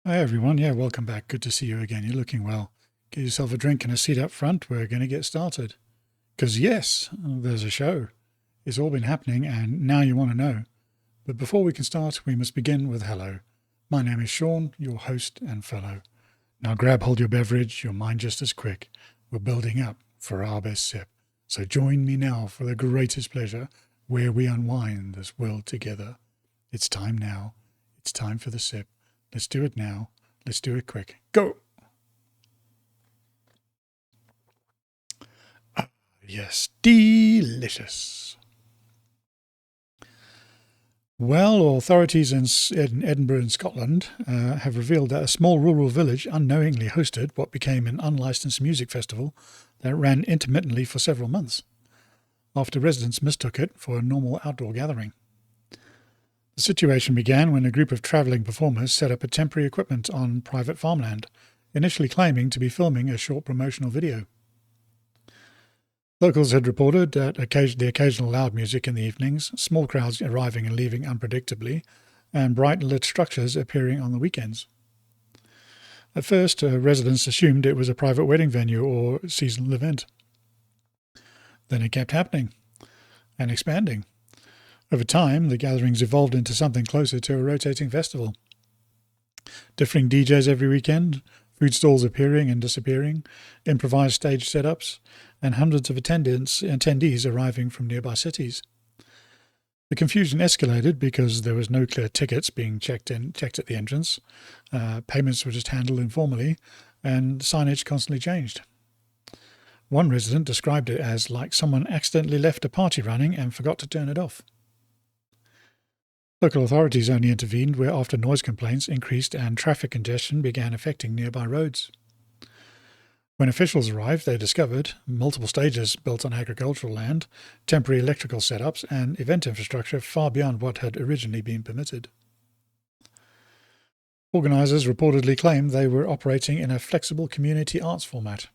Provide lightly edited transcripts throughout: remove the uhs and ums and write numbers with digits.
Hi everyone, yeah, welcome back. Good to see you again. You're looking well. Get yourself a drink and a seat up front. We're going to get started. Because, yes, there's a show. It's all been happening and now you want to know. But before we can start, we must begin with hello. My name is Sean, your host and fellow. Now grab hold your beverage, your mind just as quick. We're building up for our best sip. So join me now for the greatest pleasure where we unwind this world together. It's time now. It's time for the sip. Let's do it now. Let's do it quick. Go! Yes, delicious. Well, authorities in Edinburgh in Scotland have revealed that a small rural village unknowingly hosted what became an unlicensed music festival that ran intermittently for several months, after residents mistook it for a normal outdoor gathering. The situation began when a group of travelling performers set up a temporary equipment on private farmland, initially claiming to be filming a short promotional video. Locals had reported that the occasional loud music in the evenings, small crowds arriving and leaving unpredictably, and bright lit structures appearing on the weekends. At first, residents assumed it was a private wedding venue or seasonal event. Then it kept happening and expanding. Over time, the gatherings evolved into something closer to a rotating festival. Differing DJs every weekend, food stalls appearing and disappearing, improvised stage setups, and hundreds of attendees arriving from nearby cities. The confusion escalated because there was no clear tickets being checked at the entrance, payments were just handled informally, and signage constantly changed. One resident described it as like someone accidentally left a party running and forgot to turn it off. Local authorities only intervened where after noise complaints increased and traffic congestion began affecting nearby roads. When officials arrived, they discovered multiple stages built on agricultural land, temporary electrical setups, and event infrastructure far beyond what had originally been permitted. Organisers reportedly claimed they were operating in a flexible community arts format,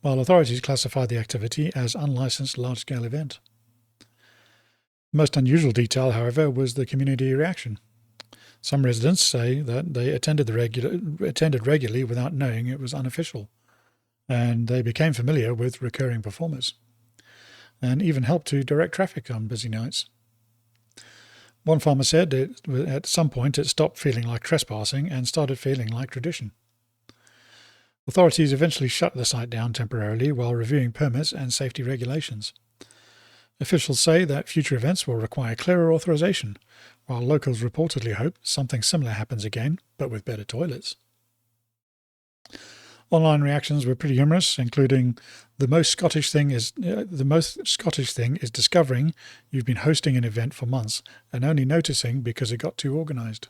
while authorities classified the activity as unlicensed large-scale event. The most unusual detail, however, was the community reaction. Some residents say that they attended regularly without knowing it was unofficial, and they became familiar with recurring performers, and even helped to direct traffic on busy nights. One farmer said at some point it stopped feeling like trespassing and started feeling like tradition. Authorities eventually shut the site down temporarily while reviewing permits and safety regulations. Officials say that future events will require clearer authorization, while locals reportedly hope something similar happens again, but with better toilets. Online reactions were pretty humorous, including the most Scottish thing is discovering you've been hosting an event for months and only noticing because it got too organised.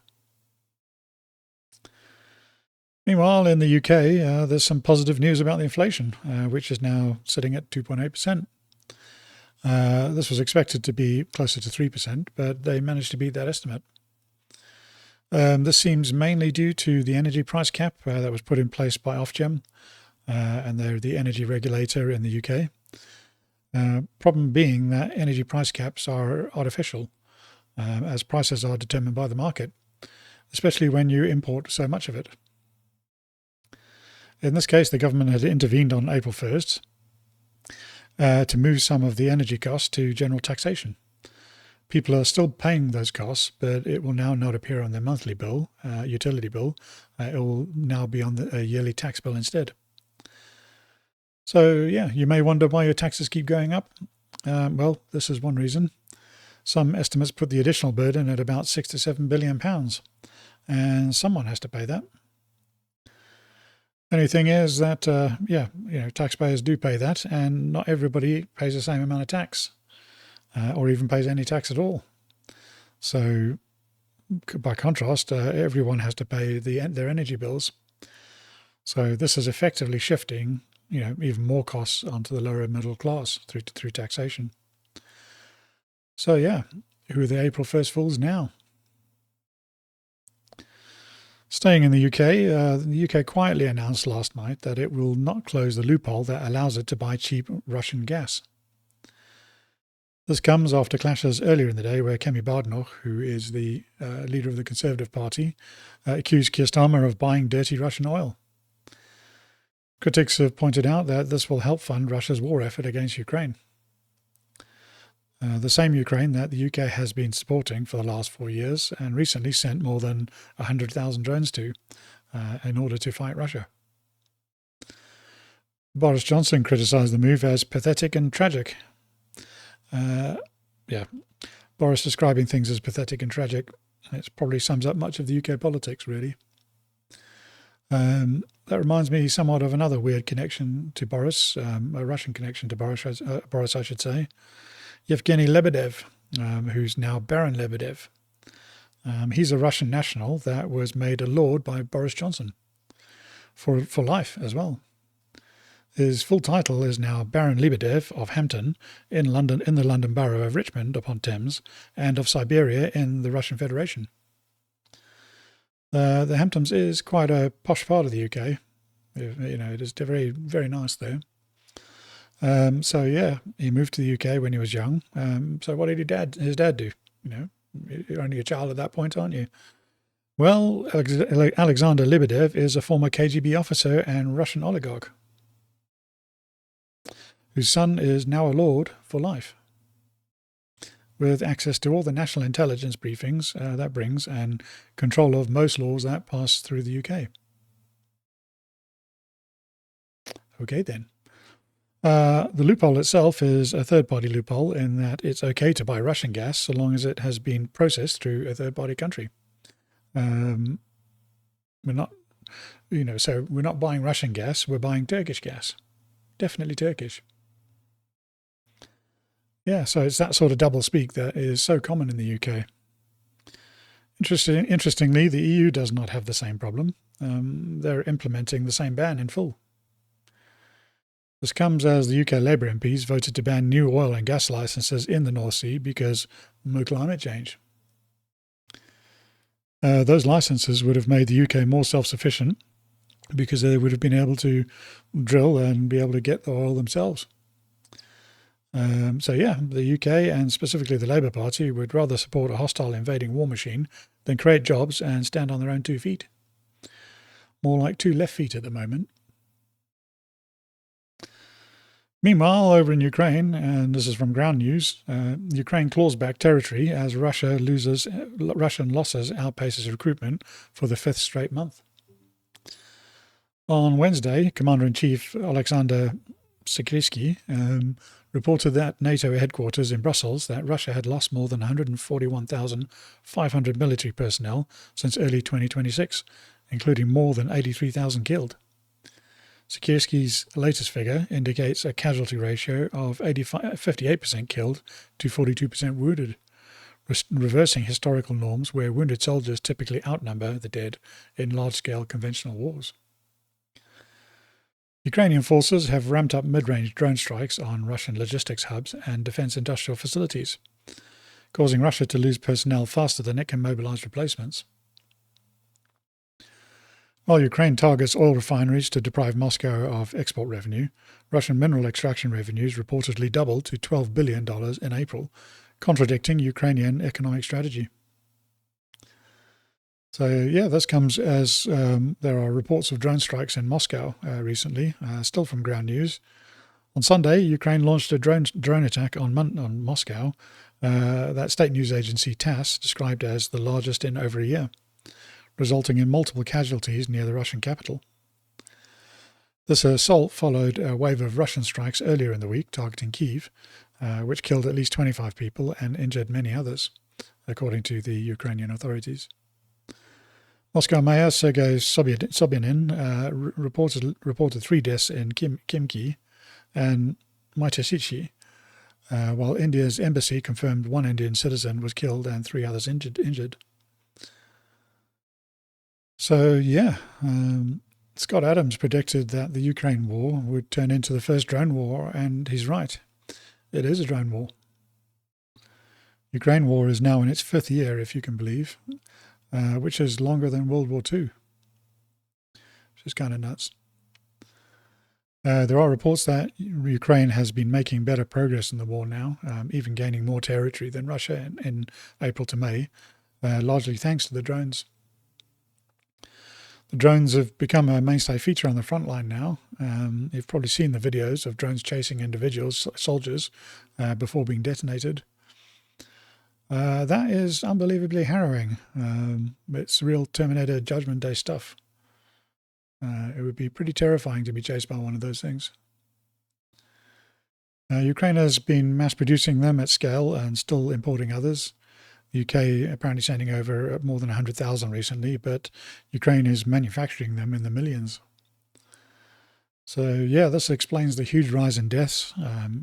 Meanwhile, in the UK, there's some positive news about the inflation, which is now sitting at 2.8%. This was expected to be closer to 3%, but they managed to beat that estimate. This seems mainly due to the energy price cap that was put in place by Ofgem, and they're the energy regulator in the UK. Problem being that energy price caps are artificial, as prices are determined by the market, especially when you import so much of it. In this case, the government had intervened on April 1st, to move some of the energy costs to general taxation. People are still paying those costs, but it will now not appear on their monthly bill, utility bill. It will now be on a yearly tax bill instead. So, yeah, you may wonder why your taxes keep going up. Well, this is one reason. Some estimates put the additional burden at about £6 to £7 billion, and someone has to pay that. Only thing is that, taxpayers do pay that, and not everybody pays the same amount of tax, or even pays any tax at all. So, by contrast, everyone has to pay their energy bills. So this is effectively shifting, even more costs onto the lower middle class through taxation. So yeah, who are the April 1st fools now? Staying in the UK quietly announced last night that it will not close the loophole that allows it to buy cheap Russian gas. This comes after clashes earlier in the day where Kemi Badenoch, who is the leader of the Conservative Party, accused Keir Starmer of buying dirty Russian oil. Critics have pointed out that this will help fund Russia's war effort against Ukraine. The same Ukraine that the UK has been supporting for the last 4 years and recently sent more than 100,000 drones to in order to fight Russia. Boris Johnson criticised the move as pathetic and tragic. Boris describing things as pathetic and tragic, it probably sums up much of the UK politics, really. That reminds me somewhat of another weird connection to Boris, a Russian connection to Boris, I should say. Yevgeny Lebedev, who's now Baron Lebedev. He's a Russian national that was made a lord by Boris Johnson for life as well. His full title is now Baron Lebedev of Hampton in London, in the London borough of Richmond upon Thames, and of Siberia in the Russian Federation. The Hamptons is quite a posh part of the UK. It is very, very nice there. So yeah, he moved to the UK when he was young. So what did his dad do? You're only a child at that point, aren't you? Well, Alexander Lebedev is a former KGB officer and Russian oligarch, whose son is now a lord for life, with access to all the national intelligence briefings that brings and control of most laws that pass through the UK. Okay then. The loophole itself is a third-party loophole in that it's okay to buy Russian gas so long as it has been processed through a third-party country. We're not, so we're not buying Russian gas, we're buying Turkish gas. Definitely Turkish. Yeah, so it's that sort of double speak that is so common in the UK. Interestingly, the EU does not have the same problem. They're implementing the same ban in full. This comes as the UK Labour MPs voted to ban new oil and gas licences in the North Sea because of climate change. Those licences would have made the UK more self-sufficient because they would have been able to drill and be able to get the oil themselves. The UK and specifically the Labour Party would rather support a hostile invading war machine than create jobs and stand on their own 2 feet. More like 2 left feet at the moment. Meanwhile, over in Ukraine, and this is from Ground News, Ukraine claws back territory as Russian losses outpaces recruitment for the 5th straight month. On Wednesday, Commander-in-Chief Alexander Sikorsky reported that NATO headquarters in Brussels that Russia had lost more than 141,500 military personnel since early 2026, including more than 83,000 killed. Sikorsky's latest figure indicates a casualty ratio of 58% killed to 42% wounded, reversing historical norms where wounded soldiers typically outnumber the dead in large-scale conventional wars. Ukrainian forces have ramped up mid-range drone strikes on Russian logistics hubs and defense industrial facilities, causing Russia to lose personnel faster than it can mobilize replacements. While Ukraine targets oil refineries to deprive Moscow of export revenue, Russian mineral extraction revenues reportedly doubled to $12 billion in April, contradicting Ukrainian economic strategy. So, this comes as there are reports of drone strikes in Moscow recently, still from Ground News. On Sunday, Ukraine launched a drone attack on Moscow that state news agency TASS described as the largest in over a year, resulting in multiple casualties near the Russian capital. This assault followed a wave of Russian strikes earlier in the week targeting Kyiv, which killed at least 25 people and injured many others, according to the Ukrainian authorities. Moscow Mayor Sergei Sobyanin reported 3 deaths in Khimki and Mytashchi, while India's embassy confirmed 1 Indian citizen was killed and 3 others injured. So, Scott Adams predicted that the Ukraine war would turn into the first drone war, and he's right. It is a drone war. Ukraine war is now in its 5th year, if you can believe, which is longer than World War II, which is kind of nuts. There are reports that Ukraine has been making better progress in the war now, even gaining more territory than Russia in April to May, largely thanks to the drones. The drones have become a mainstay feature on the front line now. You've probably seen the videos of drones chasing individuals, soldiers, before being detonated. That is unbelievably harrowing. It's real Terminator Judgment Day stuff. It would be pretty terrifying to be chased by one of those things. Ukraine has been mass producing them at scale and still importing others. The UK apparently sending over more than 100,000 recently, but Ukraine is manufacturing them in the millions. So yeah, this explains the huge rise in deaths.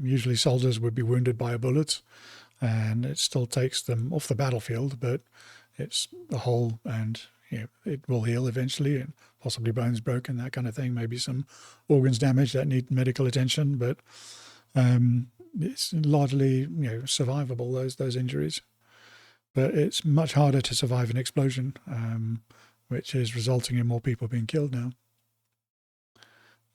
Usually soldiers would be wounded by a bullet, and it still takes them off the battlefield, but it's a hole, and it will heal eventually, and possibly bones broken, that kind of thing, maybe some organs damaged that need medical attention, but it's largely survivable, those injuries. But it's much harder to survive an explosion, which is resulting in more people being killed now.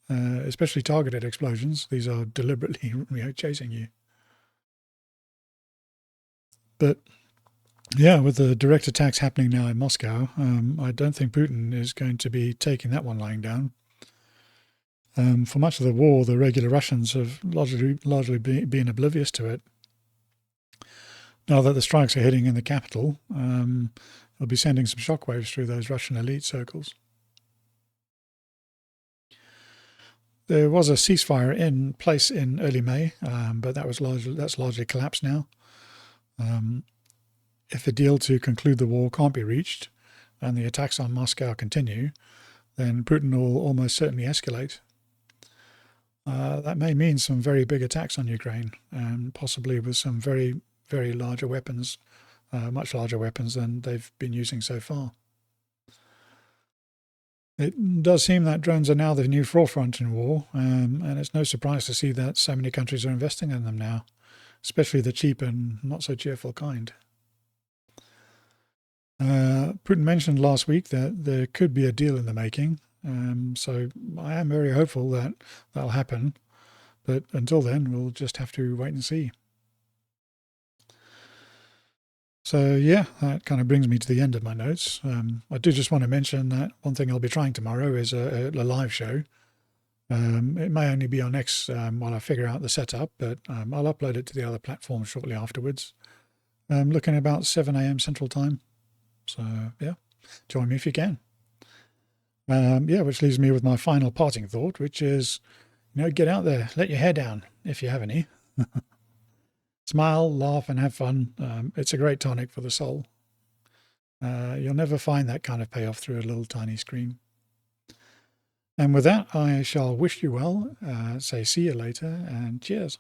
Especially targeted explosions. These are deliberately chasing you. But yeah, with the direct attacks happening now in Moscow, I don't think Putin is going to be taking that one lying down. For much of the war, the regular Russians have largely been oblivious to it. Now that the strikes are hitting in the capital, it'll be sending some shockwaves through those Russian elite circles. There was a ceasefire in place in early May, but that's largely collapsed now. If a deal to conclude the war can't be reached and the attacks on Moscow continue, then Putin will almost certainly escalate. That may mean some very big attacks on Ukraine, and possibly with some very, very larger weapons, much larger weapons than they've been using so far. It does seem that drones are now the new forefront in war, and it's no surprise to see that so many countries are investing in them now, especially the cheap and not so cheerful kind. Putin mentioned last week that there could be a deal in the making, so I am very hopeful that that'll happen, but until then we'll just have to wait and see. So yeah, that kind of brings me to the end of my notes. I do just want to mention that one thing I'll be trying tomorrow is a live show. It may only be on X while I figure out the setup, but I'll upload it to the other platforms shortly afterwards. Looking about 7 a.m. Central Time. So yeah, join me if you can. Which leaves me with my final parting thought, which is, get out there, let your hair down if you have any. Smile, laugh, and have fun. It's a great tonic for the soul. You'll never find that kind of payoff through a little tiny screen. And with that, I shall wish you well, say see you later, and cheers.